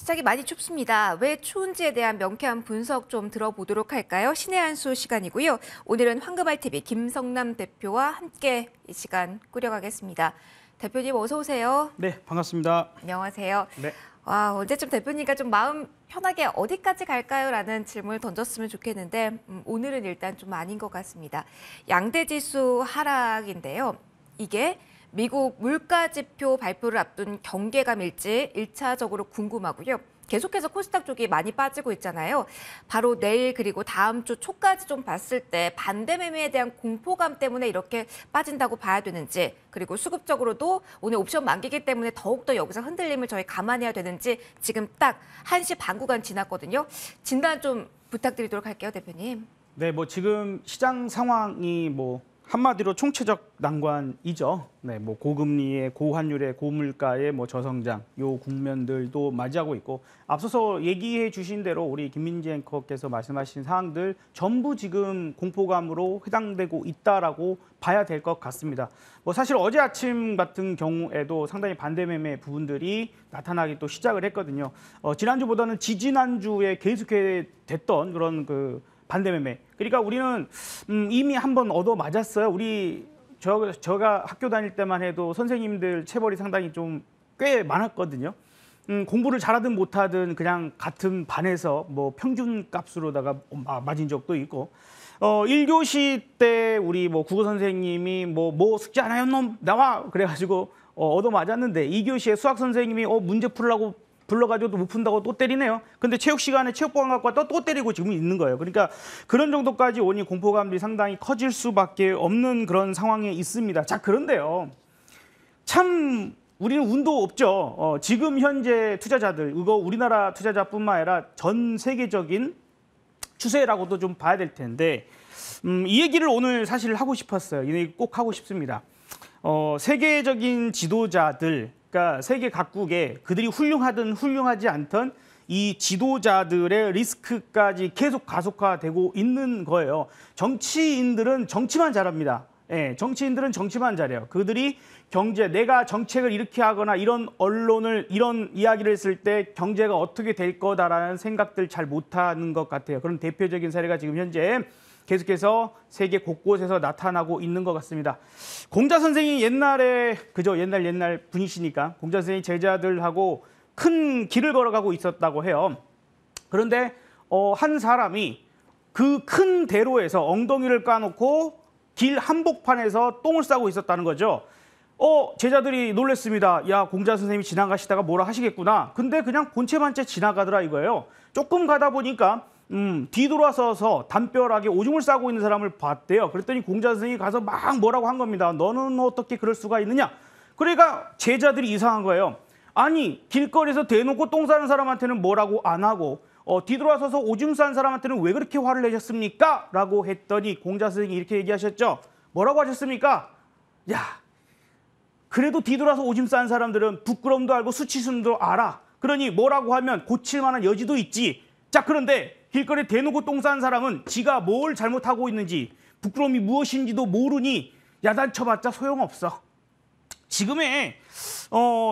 시작이 많이 춥습니다. 왜 추운지에 대한 명쾌한 분석 좀 들어보도록 할까요? 신의 한수 시간이고요. 오늘은 황금알TV 김성남 대표와 함께 이 시간 꾸려가겠습니다. 대표님 어서 오세요. 네, 반갑습니다. 안녕하세요. 네. 와, 언제쯤 대표님과 좀 마음 편하게 어디까지 갈까요? 라는 질문을 던졌으면 좋겠는데 오늘은 일단 좀 아닌 것 같습니다. 양대지수 하락인데요. 이게 미국 물가지표 발표를 앞둔 경계감일지 1차적으로 궁금하고요. 계속해서 코스닥 쪽이 많이 빠지고 있잖아요. 바로 내일 그리고 다음 주 초까지 좀 봤을 때 반대 매매에 대한 공포감 때문에 이렇게 빠진다고 봐야 되는지, 그리고 수급적으로도 오늘 옵션 만기기 때문에 더욱더 여기서 흔들림을 저희 감안해야 되는지 지금 딱 1시 반 구간 지났거든요. 진단 좀 부탁드리도록 할게요, 대표님. 네, 지금 시장 상황이 한마디로 총체적 난관이죠. 네, 고금리의 고환율의 고물가의 저성장 요 국면들도 맞이하고 있고, 앞서서 얘기해 주신 대로 우리 김민지 앵커께서 말씀하신 사항들 전부 지금 공포감으로 해당되고 있다라고 봐야 될 것 같습니다. 사실 어제 아침 같은 경우에도 상당히 반대 매매 부분들이 나타나기 또 시작을 했거든요. 지난주보다는 지지난주에 계속해 됐던 그런 반대 매매. 그러니까 우리는 이미 한번 얻어 맞았어요. 제가 학교 다닐 때만 해도 선생님들 체벌이 상당히 좀 꽤 많았거든요. 공부를 잘하든 못하든 그냥 같은 반에서 평균 값으로다가 맞은 적도 있고. 1교시 때 우리 국어 선생님이 숙제 안 해요 놈 나와 그래가지고 얻어 맞았는데, 2교시에 수학 선생님이 문제 풀라고 불러가지고 못 푼다고 또 때리네요. 근데 체육 시간에 체육복만 갖고 왔다 또 때리고 지금 있는 거예요. 그러니까 그런 정도까지 오니 공포감들이 상당히 커질 수밖에 없는 그런 상황에 있습니다. 자, 그런데요. 참 우리는 운도 없죠. 지금 현재 투자자들, 이거 우리나라 투자자뿐만 아니라 전 세계적인 추세라고도 좀 봐야 될 텐데, 이 얘기를 오늘 사실 하고 싶었어요. 이 얘기 꼭 하고 싶습니다. 세계적인 지도자들, 그러니까 세계 각국에 그들이 훌륭하든 훌륭하지 않든 이 지도자들의 리스크까지 계속 가속화되고 있는 거예요. 정치인들은 정치만 잘합니다. 예, 정치인들은 정치만 잘해요. 그들이 내가 정책을 이렇게 하거나 이런 이런 이야기를 했을 때 경제가 어떻게 될 거다라는 생각들 잘 못하는 것 같아요. 그런 대표적인 사례가 지금 현재 계속해서 세계 곳곳에서 나타나고 있는 것 같습니다. 공자 선생이 옛날에 옛날 분이시니까 공자 선생이 제자들하고 큰 길을 걸어가고 있었다고 해요. 그런데 한 사람이 그 큰 대로에서 엉덩이를 까놓고 길 한복판에서 똥을 싸고 있었다는 거죠. 제자들이 놀랬습니다. 야, 공자 선생님이 지나가시다가 뭐라 하시겠구나. 근데 그냥 본체만체 지나가더라 이거예요. 조금 가다 보니까 뒤돌아서서 담벼락에 오줌을 싸고 있는 사람을 봤대요. 그랬더니 공자 선생님이 가서 막 뭐라고 한 겁니다. 너는 어떻게 그럴 수가 있느냐. 그러니까 제자들이 이상한 거예요. 아니, 길거리에서 대놓고 똥 싸는 사람한테는 뭐라고 안 하고 뒤돌아서서 오줌 싼 사람한테는 왜 그렇게 화를 내셨습니까? 라고 했더니 공자 선생님이 이렇게 얘기하셨죠. 뭐라고 하셨습니까? 야, 그래도 뒤돌아서 오줌 싼 사람들은 부끄러움도 알고 수치심도 알아. 그러니 뭐라고 하면 고칠 만한 여지도 있지. 자, 그런데 길거리에 대놓고 똥 싼 사람은 지가 뭘 잘못하고 있는지, 부끄러움이 무엇인지도 모르니 야단쳐봤자 소용없어. 지금의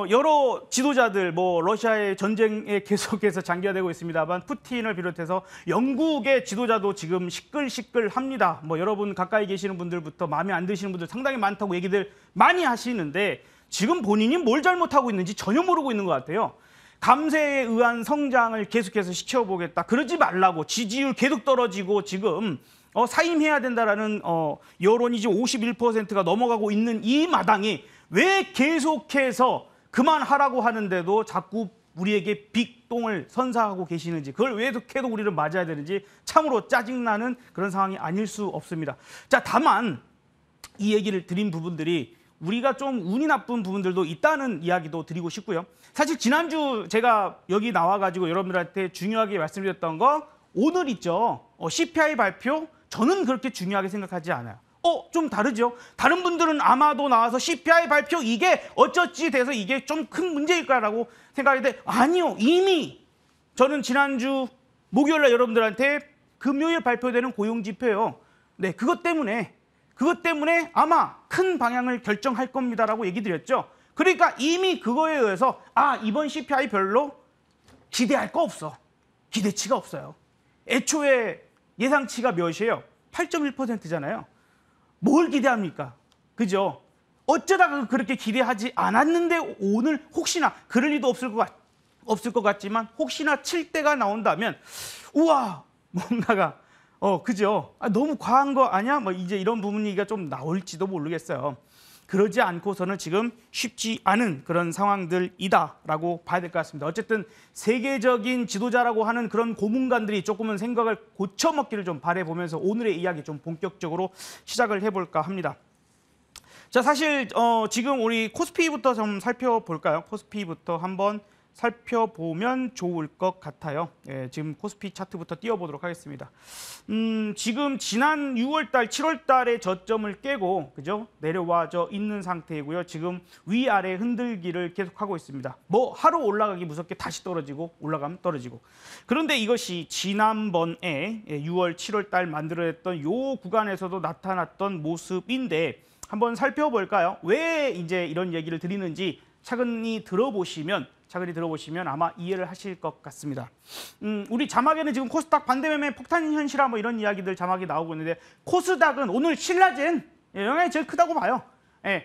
여러 지도자들, 러시아의 전쟁에 계속해서 장기화되고 있습니다만 푸틴을 비롯해서 영국의 지도자도 지금 시끌시끌합니다. 여러분 가까이 계시는 분들부터 마음에 안 드시는 분들 상당히 많다고 얘기들 많이 하시는데, 지금 본인이 뭘 잘못하고 있는지 전혀 모르고 있는 것 같아요. 감세에 의한 성장을 계속해서 시켜보겠다. 그러지 말라고 지지율 계속 떨어지고 지금 사임해야 된다라는 여론이 지금 51%가 넘어가고 있는 이 마당에 왜 계속해서 그만하라고 하는데도 자꾸 우리에게 빅똥을 선사하고 계시는지, 그걸 왜 계속 우리를 맞아야 되는지 참으로 짜증나는 그런 상황이 아닐 수 없습니다. 자, 다만 이 얘기를 드린 부분들이 우리가 좀 운이 나쁜 부분들도 있다는 이야기도 드리고 싶고요. 사실 지난주 제가 여기 나와가지고 여러분들한테 중요하게 말씀드렸던 거 오늘 있죠. CPI 발표, 저는 그렇게 중요하게 생각하지 않아요. 좀 다르죠. 다른 분들은 아마도 나와서 CPI 발표 이게 어쩌지 돼서 이게 좀 큰 문제일까라고 생각하는데, 아니요. 이미 저는 지난주 목요일 날 여러분들한테 금요일 발표되는 고용지표예요. 네, 그것 때문에 아마 큰 방향을 결정할 겁니다라고 얘기 드렸죠. 그러니까 이미 그거에 의해서 이번 CPI 별로 기대할 거 없어. 기대치가 없어요. 애초에 예상치가 몇이에요? 8.1%잖아요. 뭘 기대합니까? 그죠? 어쩌다가 그렇게 기대하지 않았는데 오늘 혹시나 그럴 리도 없을 것 같지만 혹시나 칠 때가 나온다면 우와 뭔가가 그죠? 너무 과한 거 아니야? 뭐 이제 이런 부분이가 좀 나올지도 모르겠어요. 그러지 않고서는 지금 쉽지 않은 그런 상황들이다라고 봐야 될 것 같습니다. 어쨌든 세계적인 지도자라고 하는 그런 고문관들이 조금은 생각을 고쳐먹기를 좀 바라보면서 오늘의 이야기 좀 본격적으로 시작을 해볼까 합니다. 자, 사실 지금 우리 코스피부터 좀 살펴볼까요? 코스피부터 한번 살펴보면 좋을 것 같아요. 예, 지금 코스피 차트부터 띄워보도록 하겠습니다. 지금 지난 6월달, 7월달의 저점을 깨고 그죠? 내려와져 있는 상태이고요. 지금 위아래 흔들기를 계속하고 있습니다. 뭐 하루 올라가기 무섭게 다시 떨어지고 올라가면 떨어지고. 그런데 이것이 지난번에 6월, 7월달 만들어냈던 요 구간에서도 나타났던 모습인데 한번 살펴볼까요? 왜 이제 이런 얘기를 드리는지 차근히 들어보시면 아마 이해를 하실 것 같습니다. 우리 자막에는 지금 코스닥 반대매매 폭탄 현실화 뭐 이런 이야기들 자막이 나오고 있는데 코스닥은 오늘 신라젠 영향이 제일 크다고 봐요.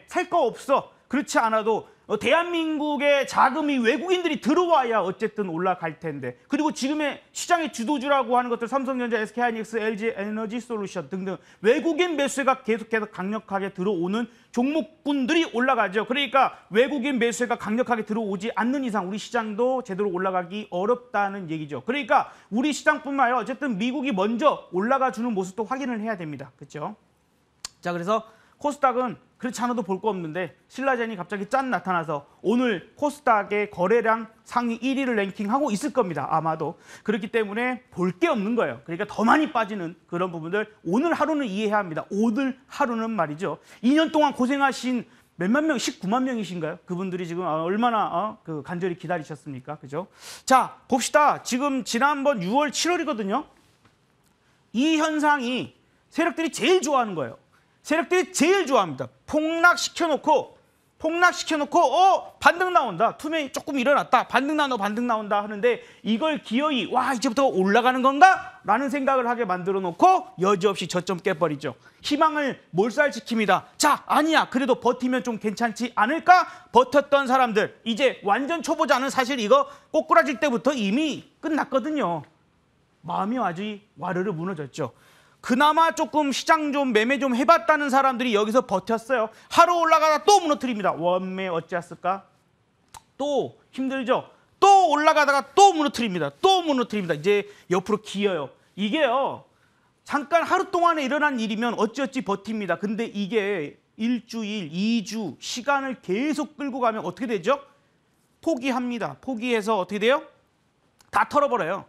살 거 없어. 그렇지 않아도 대한민국의 자금이 외국인들이 들어와야 어쨌든 올라갈 텐데 그리고 지금의 시장의 주도주라고 하는 것들 삼성전자, SK하이닉스, LG 에너지 솔루션 등등 외국인 매수세가 계속해서 강력하게 들어오는 종목군들이 올라가죠. 그러니까 외국인 매수세가 강력하게 들어오지 않는 이상 우리 시장도 제대로 올라가기 어렵다는 얘기죠. 그러니까 우리 시장뿐만 아니라 어쨌든 미국이 먼저 올라가 주는 모습도 확인을 해야 됩니다. 그렇죠? 자, 그래서 코스닥은 그렇지 않아도 볼 거 없는데 신라젠이 갑자기 짠 나타나서 오늘 코스닥의 거래량 상위 1위를 랭킹하고 있을 겁니다. 아마도. 그렇기 때문에 볼 게 없는 거예요. 그러니까 더 많이 빠지는 그런 부분들 오늘 하루는 이해해야 합니다. 오늘 하루는 말이죠. 2년 동안 고생하신 몇만 명, 19만 명이신가요? 그분들이 지금 얼마나 간절히 기다리셨습니까? 그죠? 자, 봅시다. 지금 지난번 6월, 7월이거든요. 이 현상이 세력들이 제일 좋아하는 거예요. 세력들이 제일 좋아합니다. 폭락시켜놓고 반등 나온다. 투명이 조금 일어났다. 반등 나온다 하는데 이걸 기어이 와 이제부터 올라가는 건가? 라는 생각을 하게 만들어 놓고 여지없이 저점 깨버리죠. 희망을 몰살시킵니다. 자, 아니야. 그래도 버티면 좀 괜찮지 않을까? 버텼던 사람들 이제 완전 초보자는 사실 이거 꼬꾸라질 때부터 이미 끝났거든요. 마음이 아주 와르르 무너졌죠. 그나마 조금 시장 좀 매매 좀 해봤다는 사람들이 여기서 버텼어요. 하루 올라가다 또 무너뜨립니다. 원매 어찌했을까? 또 힘들죠. 또 올라가다가 또 무너뜨립니다. 이제 옆으로 기어요. 이게요. 잠깐 하루 동안에 일어난 일이면 어찌어찌 버팁니다. 근데 이게 일주일, 2주 시간을 계속 끌고 가면 어떻게 되죠? 포기합니다. 포기해서 어떻게 돼요? 다 털어버려요.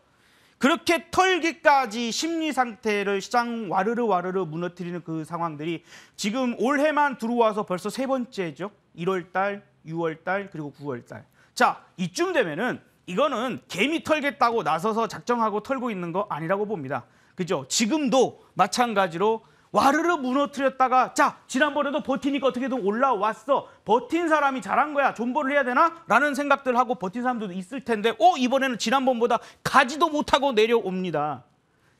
그렇게 털기까지 심리 상태를 시장 와르르 무너뜨리는 그 상황들이 지금 올해만 들어와서 벌써 세 번째죠. 1월달, 6월달, 그리고 9월달. 자, 이쯤 되면은 이거는 개미 털겠다고 나서서 작정하고 털고 있는 거 아니라고 봅니다. 그죠? 지금도 마찬가지로 와르르 무너뜨렸다가 자, 지난번에도 버티니까 어떻게든 올라왔어. 버틴 사람이 잘한 거야. 존버를 해야 되나? 라는 생각들 하고 버틴 사람들도 있을 텐데 이번에는 지난번보다 가지도 못하고 내려옵니다.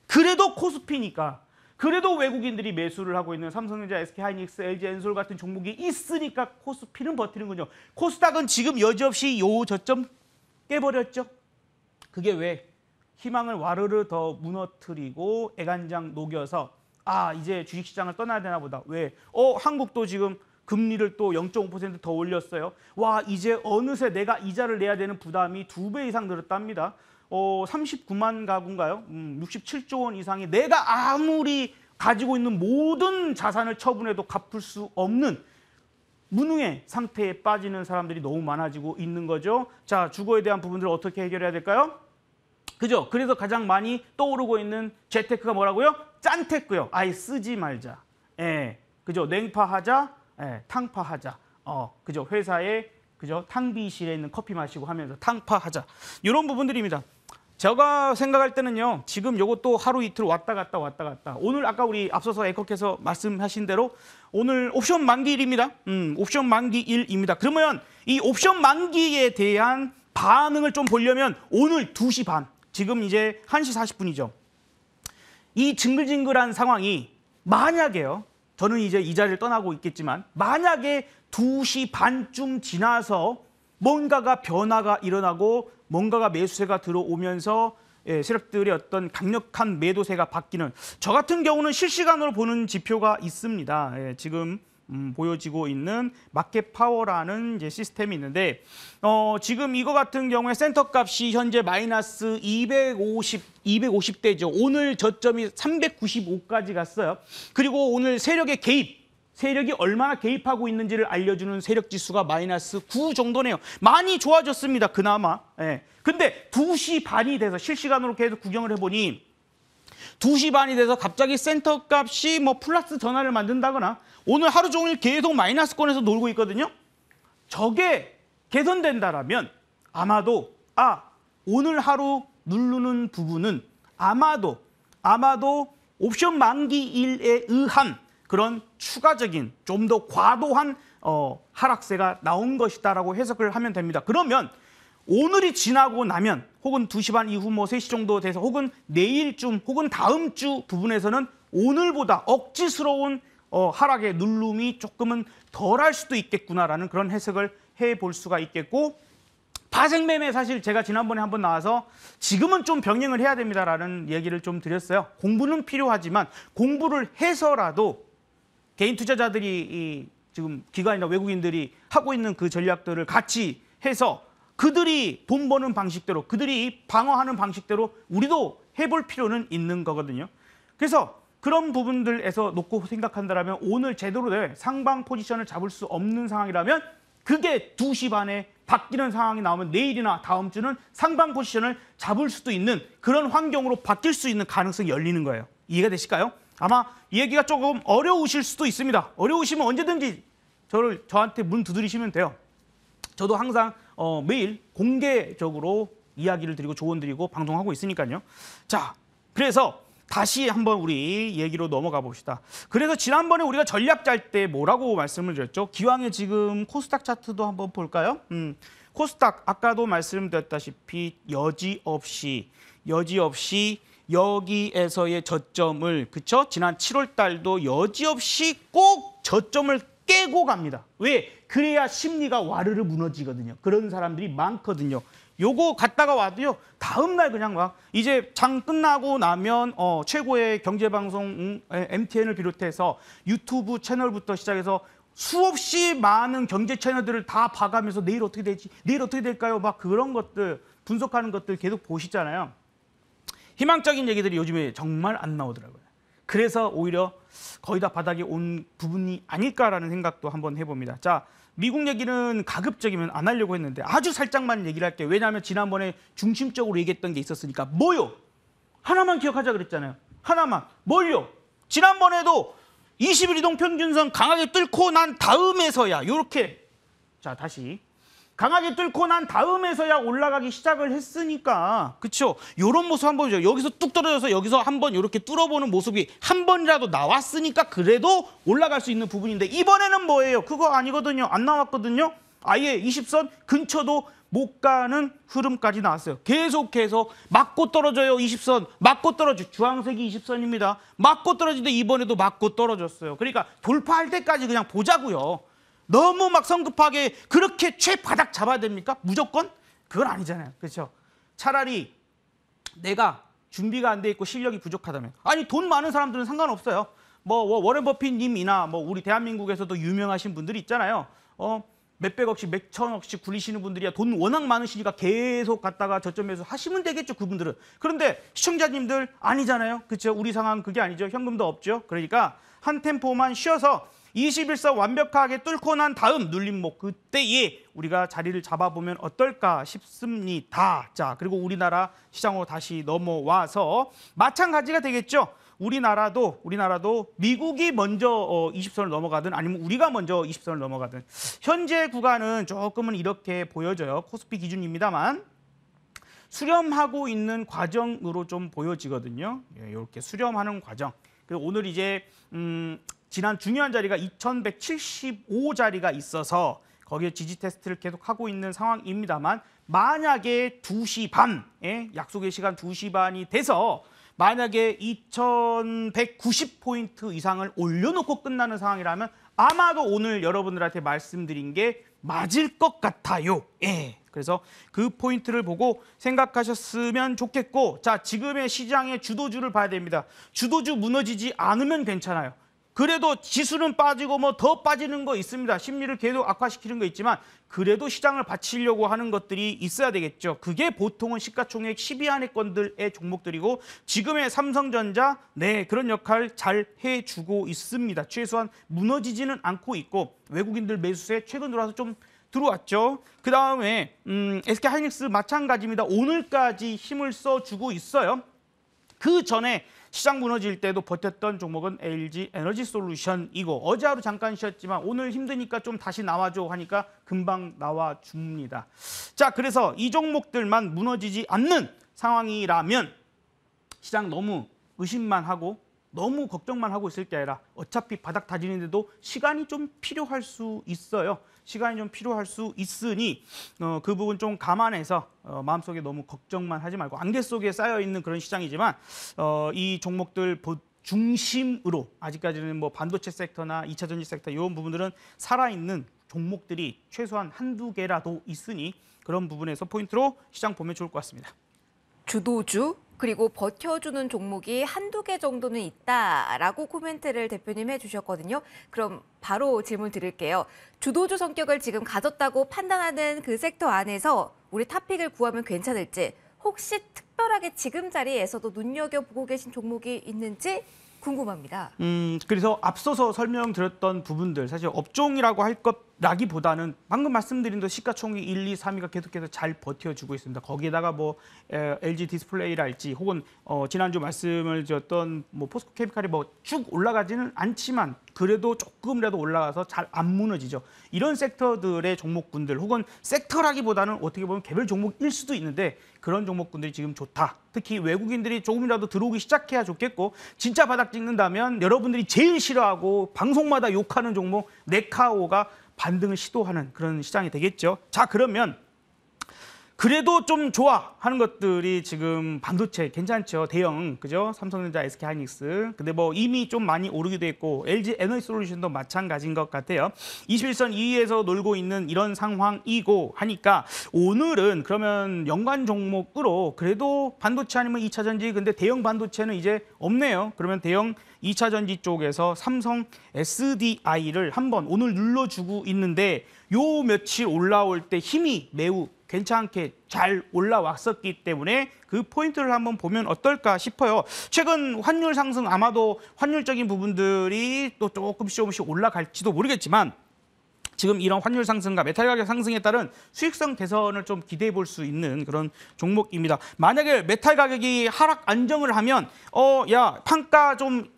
그래도 코스피니까. 그래도 외국인들이 매수를 하고 있는 삼성전자, SK하이닉스, LG 엔솔 같은 종목이 있으니까 코스피는 버티는군요. 코스닥은 지금 여지없이 요 저점 깨버렸죠. 그게 왜? 희망을 와르르 더 무너뜨리고 애간장 녹여서 이제 주식시장을 떠나야 되나 보다. 왜? 한국도 지금 금리를 또 0.5% 더 올렸어요. 와, 이제 어느새 내가 이자를 내야 되는 부담이 2배 이상 늘었답니다. 39만 가구인가요? 67조 원 이상이 내가 아무리 가지고 있는 모든 자산을 처분해도 갚을 수 없는 무능의 상태에 빠지는 사람들이 너무 많아지고 있는 거죠. 자, 주거에 대한 부분들을 어떻게 해결해야 될까요? 그죠? 그래서 가장 많이 떠오르고 있는 재테크가 뭐라고요? 짠테크요. 아예 쓰지 말자. 그죠? 냉파하자, 탕파하자. 그죠? 회사에 그죠? 탕비실에 있는 커피 마시고 하면서 탕파하자. 이런 부분들입니다. 제가 생각할 때는요. 지금 요것도 하루 이틀 왔다 갔다. 오늘 아까 우리 앞서서 애커께서 말씀하신 대로 오늘 옵션 만기일입니다. 옵션 만기일입니다. 그러면 이 옵션 만기에 대한 반응을 좀 보려면 오늘 2시 반, 지금 이제 1시 40분이죠. 이 징글징글한 상황이 만약에요. 저는 이제 이 자리를 떠나고 있겠지만 만약에 2시 반쯤 지나서 뭔가가 변화가 일어나고 뭔가가 매수세가 들어오면서 세력들의 어떤 강력한 매도세가 바뀌는, 저 같은 경우는 실시간으로 보는 지표가 있습니다. 지금 보여지고 있는 마켓 파워라는 이제 시스템이 있는데 지금 이거 같은 경우에 센터 값이 현재 마이너스 250대죠. 오늘 저점이 395까지 갔어요. 그리고 오늘 세력의 개입, 세력이 얼마나 개입하고 있는지를 알려주는 세력 지수가 마이너스 9 정도네요. 많이 좋아졌습니다. 그나마. 근데 2시 반이 돼서 실시간으로 계속 구경을 해보니 2시 반이 돼서 갑자기 센터 값이 뭐 플러스 전환을 만든다거나 오늘 하루 종일 계속 마이너스권에서 놀고 있거든요. 저게 개선된다라면 아마도 오늘 하루 누르는 부분은 아마도 옵션 만기일에 의한 그런 추가적인 좀 더 과도한 하락세가 나온 것이다라고 해석을 하면 됩니다. 그러면 오늘이 지나고 나면 혹은 2시 반 이후 뭐 3시 정도 돼서 혹은 내일쯤 혹은 다음 주 부분에서는 오늘보다 억지스러운 하락의 누름이 조금은 덜할 수도 있겠구나라는 그런 해석을 해볼 수가 있겠고, 파생매매 사실 제가 지난번에 한번 나와서 지금은 좀 병행을 해야 됩니다라는 얘기를 좀 드렸어요. 공부는 필요하지만 공부를 해서라도 개인 투자자들이 지금 기관이나 외국인들이 하고 있는 그 전략들을 같이 해서 그들이 돈 버는 방식대로, 그들이 방어하는 방식대로 우리도 해볼 필요는 있는 거거든요. 그래서 그런 부분들에서 놓고 생각한다면 오늘 제대로 된 상방 포지션을 잡을 수 없는 상황이라면 그게 2시 반에 바뀌는 상황이 나오면 내일이나 다음 주는 상방 포지션을 잡을 수도 있는 그런 환경으로 바뀔 수 있는 가능성이 열리는 거예요. 이해가 되실까요? 아마 이 얘기가 조금 어려우실 수도 있습니다. 어려우시면 언제든지 저한테 문 두드리시면 돼요. 저도 항상 매일 공개적으로 이야기를 드리고 조언 드리고 방송하고 있으니까요. 자, 그래서 다시 한번 우리 얘기로 넘어가 봅시다. 그래서 지난번에 우리가 전략 짤 때 뭐라고 말씀을 드렸죠? 기왕에 지금 코스닥 차트도 한번 볼까요? 코스닥 아까도 말씀드렸다시피 여지없이 여기에서의 저점을, 그쵸? 지난 7월 달도 여지없이 꼭 저점을 깨고 갑니다. 왜? 그래야 심리가 와르르 무너지거든요. 그런 사람들이 많거든요. 요거 갔다가 와도요, 다음날 그냥 막 이제 장 끝나고 나면 최고의 경제방송 MTN을 비롯해서 유튜브 채널부터 시작해서 수없이 많은 경제 채널들을 다 봐가면서 내일 어떻게 되지? 내일 어떻게 될까요? 막 그런 것들 분석하는 것들 계속 보시잖아요. 희망적인 얘기들이 요즘에 정말 안 나오더라고요. 그래서 오히려 거의 다 바닥에 온 부분이 아닐까라는 생각도 한번 해봅니다. 자, 미국 얘기는 가급적이면 안 하려고 했는데 아주 살짝만 얘기를 할게요. 왜냐하면 지난번에 중심적으로 얘기했던 게 있었으니까. 뭐요? 하나만 기억하자 그랬잖아요. 하나만. 뭘요? 지난번에도 20일 이동 평균선 강하게 뚫고 난 다음에서야 이렇게, 자 다시 강하게 뚫고 난 다음에서야 올라가기 시작을 했으니까, 그렇죠? 이런 모습 한번 보죠. 여기서 뚝 떨어져서 여기서 한번 이렇게 뚫어보는 모습이 한 번이라도 나왔으니까 그래도 올라갈 수 있는 부분인데, 이번에는 뭐예요? 그거 아니거든요. 안 나왔거든요. 아예 20선 근처도 못 가는 흐름까지 나왔어요. 계속해서 맞고 떨어져요. 20선 맞고 떨어져. 주황색이 20선입니다. 맞고 떨어지는데 이번에도 맞고 떨어졌어요. 그러니까 돌파할 때까지 그냥 보자고요. 너무 막 성급하게 그렇게 최바닥 잡아야 됩니까? 무조건? 그건 아니잖아요. 그렇죠? 차라리 내가 준비가 안 돼 있고 실력이 부족하다면, 아니 돈 많은 사람들은 상관없어요. 뭐 워렌 버핏님이나 뭐 우리 대한민국에서도 유명하신 분들이 있잖아요. 몇백억씩 몇천억씩 굴리시는 분들이야 돈 워낙 많으시니까 계속 갔다가 저점에서 하시면 되겠죠, 그분들은. 그런데 시청자님들 아니잖아요. 그렇죠? 우리 상황 그게 아니죠. 현금도 없죠. 그러니까 한 템포만 쉬어서 21선 완벽하게 뚫고 난 다음 눌림목, 그때에 우리가 자리를 잡아보면 어떨까 싶습니다. 자, 그리고 우리나라 시장으로 다시 넘어와서 마찬가지가 되겠죠. 우리나라도 미국이 먼저 20선을 넘어가든 아니면 우리가 먼저 20선을 넘어가든 현재 구간은 조금은 이렇게 보여져요. 코스피 기준입니다만 수렴하고 있는 과정으로 좀 보여지거든요. 이렇게 수렴하는 과정. 그리고 오늘 이제 지난 중요한 자리가 2175자리가 있어서 거기에 지지 테스트를 계속하고 있는 상황입니다만 만약에 2시 반에 약속의 시간 2시 반이 돼서 만약에 2190포인트 이상을 올려놓고 끝나는 상황이라면 아마도 오늘 여러분들한테 말씀드린 게 맞을 것 같아요. 예. 그래서 그 포인트를 보고 생각하셨으면 좋겠고, 자, 지금의 시장의 주도주를 봐야 됩니다. 주도주 무너지지 않으면 괜찮아요. 그래도 지수는 빠지고 뭐 더 빠지는 거 있습니다. 심리를 계속 악화시키는 거 있지만 그래도 시장을 받치려고 하는 것들이 있어야 되겠죠. 그게 보통은 시가총액 10위 안에권들의 종목들이고 지금의 삼성전자 그런 역할 잘 해주고 있습니다. 최소한 무너지지는 않고 있고 외국인들 매수세 최근 들어와서 좀 들어왔죠. 그 다음에 SK하이닉스 마찬가지입니다. 오늘까지 힘을 써주고 있어요. 그 전에 시장 무너질 때도 버텼던 종목은 LG 에너지솔루션이고 어제 하루 잠깐 쉬었지만 오늘 힘드니까 좀 다시 나와줘 하니까 금방 나와줍니다. 자, 그래서 이 종목들만 무너지지 않는 상황이라면 시장 너무 의심만 하고 너무 걱정만 하고 있을 게 아니라 어차피 바닥 다지는데도 시간이 좀 필요할 수 있어요. 시간이 좀 필요할 수 있으니 그 부분 좀 감안해서 마음속에 너무 걱정만 하지 말고 안개 속에 쌓여있는 그런 시장이지만 이 종목들 중심으로 아직까지는 뭐 반도체 섹터나 2차 전지 섹터 이런 부분들은 살아있는 종목들이 최소한 한두 개라도 있으니 그런 부분에서 포인트로 시장 보면 좋을 것 같습니다. 주도주 그리고 버텨주는 종목이 한두 개 정도는 있다라고 코멘트를 대표님 해주셨거든요. 그럼 바로 질문 드릴게요. 주도주 성격을 지금 가졌다고 판단하는 그 섹터 안에서 우리 탑픽을 구하면 괜찮을지 혹시 특별하게 지금 자리에서도 눈여겨보고 계신 종목이 있는지 궁금합니다. 그래서 앞서서 설명드렸던 부분들 사실 업종이라고 할 것라기보다는 방금 말씀드린 대로 시가총액 1, 2, 3위가 계속해서 잘 버텨주고 있습니다. 거기에다가 뭐 LG 디스플레이랄지 혹은 지난주 말씀을 드렸던 뭐 포스코 케미칼이 뭐 쭉 올라가지는 않지만 그래도 조금이라도 올라가서 잘 안 무너지죠. 이런 섹터들의 종목군들 혹은 섹터라기보다는 어떻게 보면 개별 종목일 수도 있는데 그런 종목군들이 지금 좋다. 특히 외국인들이 조금이라도 들어오기 시작해야 좋겠고 진짜 바닥 찍는다면 여러분들이 제일 싫어하고 방송마다 욕하는 종목 네카오가 반등을 시도하는 그런 시장이 되겠죠. 자, 그러면 그래도 좀 좋아 하는 것들이 지금 반도체 괜찮죠. 대형, 그죠? 삼성전자, SK하이닉스. 근데 뭐 이미 좀 많이 오르기도 했고 LG 에너지솔루션도 마찬가지인 것 같아요. 21선 2위에서 놀고 있는 이런 상황이고 하니까 오늘은 그러면 연관 종목으로 그래도 반도체 아니면 2차 전지 근데 대형 반도체는 이제 없네요. 그러면 대형 2차 전지 쪽에서 삼성 SDI를 한번 오늘 눌러주고 있는데 요 며칠 올라올 때 힘이 매우 괜찮게 잘 올라왔었기 때문에 그 포인트를 한번 보면 어떨까 싶어요. 최근 환율 상승 아마도 환율적인 부분들이 또 조금씩 올라갈지도 모르겠지만 지금 이런 환율 상승과 메탈 가격 상승에 따른 수익성 개선을 좀 기대해 볼 수 있는 그런 종목입니다. 만약에 메탈 가격이 하락 안정을 하면 야 판가 좀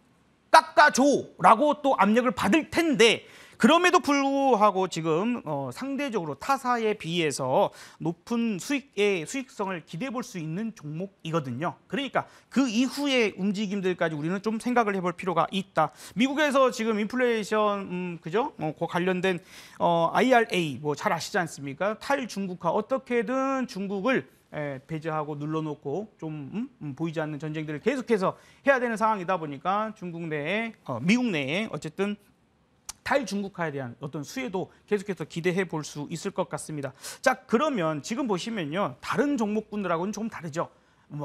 깎아줘라고 또 압력을 받을 텐데 그럼에도 불구하고 지금 상대적으로 타사에 비해서 높은 수익성을 기대해 볼 수 있는 종목이거든요. 그러니까 그 이후의 움직임들까지 우리는 좀 생각을 해볼 필요가 있다. 미국에서 지금 인플레이션 그죠? 그 관련된 IRA 뭐 잘 아시지 않습니까? 탈중국화 어떻게든 중국을 배제하고 눌러놓고 좀 보이지 않는 전쟁들을 계속해서 해야 되는 상황이다 보니까 중국 내에 미국 내에 어쨌든 탈중국화에 대한 어떤 수혜도 계속해서 기대해 볼 수 있을 것 같습니다. 자, 그러면 지금 보시면요. 다른 종목군들하고는 좀 다르죠.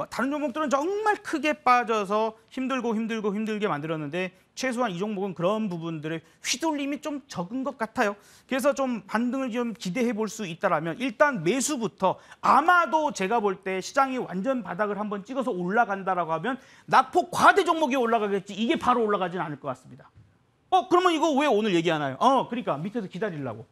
다른 종목들은 정말 크게 빠져서 힘들게 만들었는데 최소한 이 종목은 그런 부분들의 휘둘림이 좀 적은 것 같아요. 그래서 좀 반등을 좀 기대해 볼 수 있다라면 일단 매수부터 아마도 제가 볼 때 시장이 완전 바닥을 한번 찍어서 올라간다라고 하면 낙폭 과대 종목이 올라가겠지 이게 바로 올라가지는 않을 것 같습니다. 그러면 이거 왜 오늘 얘기 안 해요? 그러니까 밑에서 기다리려고.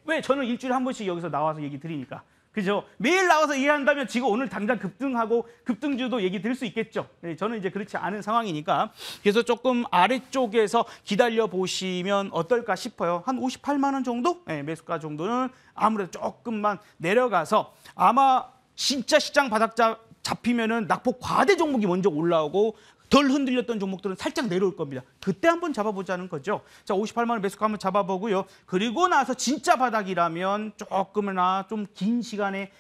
왜 저는 일주일에 한 번씩 여기서 나와서 얘기 드리니까. 그죠? 매일 나와서 얘기한다면 지금 오늘 당장 급등하고 급등주도 얘기 드릴 수 있겠죠. 저는 이제 그렇지 않은 상황이니까. 그래서 조금 아래쪽에서 기다려 보시면 어떨까 싶어요. 한 58만 원 정도? 매수가 정도는 아무래도 조금만 내려가서 아마 진짜 시장 바닥 잡히면은 낙폭 과대 종목이 먼저 올라오고 덜 흔들렸던 종목들은 살짝 내려올 겁니다. 그때 한번 잡아보자는 거죠. 자, 58만 원 매수가 한번 잡아보고요. 그리고 나서 진짜 바닥이라면 조금이나 좀 긴 시간에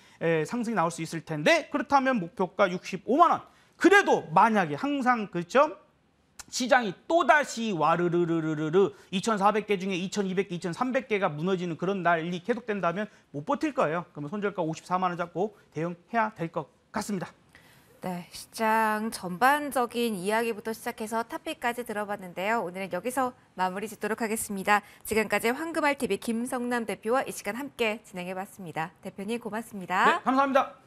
상승이 나올 수 있을 텐데 그렇다면 목표가 65만 원. 그래도 만약에 항상 그렇죠? 시장이 또다시 와르르르르르 2,400개 중에 2,200개, 2,300개가 무너지는 그런 날이 계속된다면 못 버틸 거예요. 그러면 손절가 54만 원 잡고 대응해야 될 것 같습니다. 네, 시장 전반적인 이야기부터 시작해서 탑픽까지 들어봤는데요. 오늘은 여기서 마무리 짓도록 하겠습니다. 지금까지 황금알TV 김성남 대표와 이 시간 함께 진행해봤습니다. 대표님 고맙습니다. 네, 감사합니다.